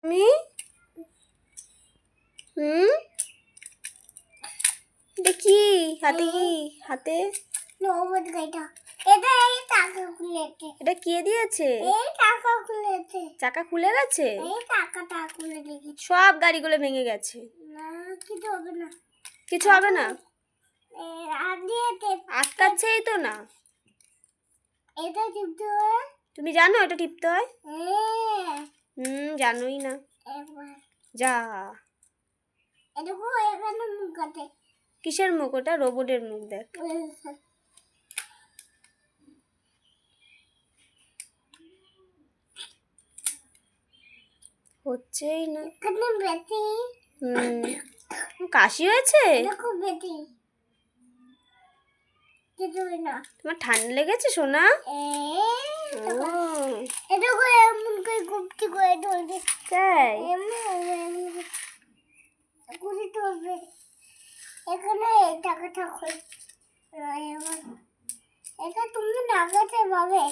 Me দেখি হাতে কি হাতে এটা কে দিয়েছে? চাকা খুলে গেছে? সব গাড়িগুলো ভেঙে গেছে। কিছু হবে না। আটকাচ্ছেই তো না। তুমি জানো এটা টিপতে হয়? জানোই না। যা কিসের মুখ ওটা? রোবটের মুখ দেখ। হচ্ছেই না। কাশি হয়েছে? তোমার ঠান্ডা লেগেছে সোনা? এটা তুমি লাগাতে পাবে।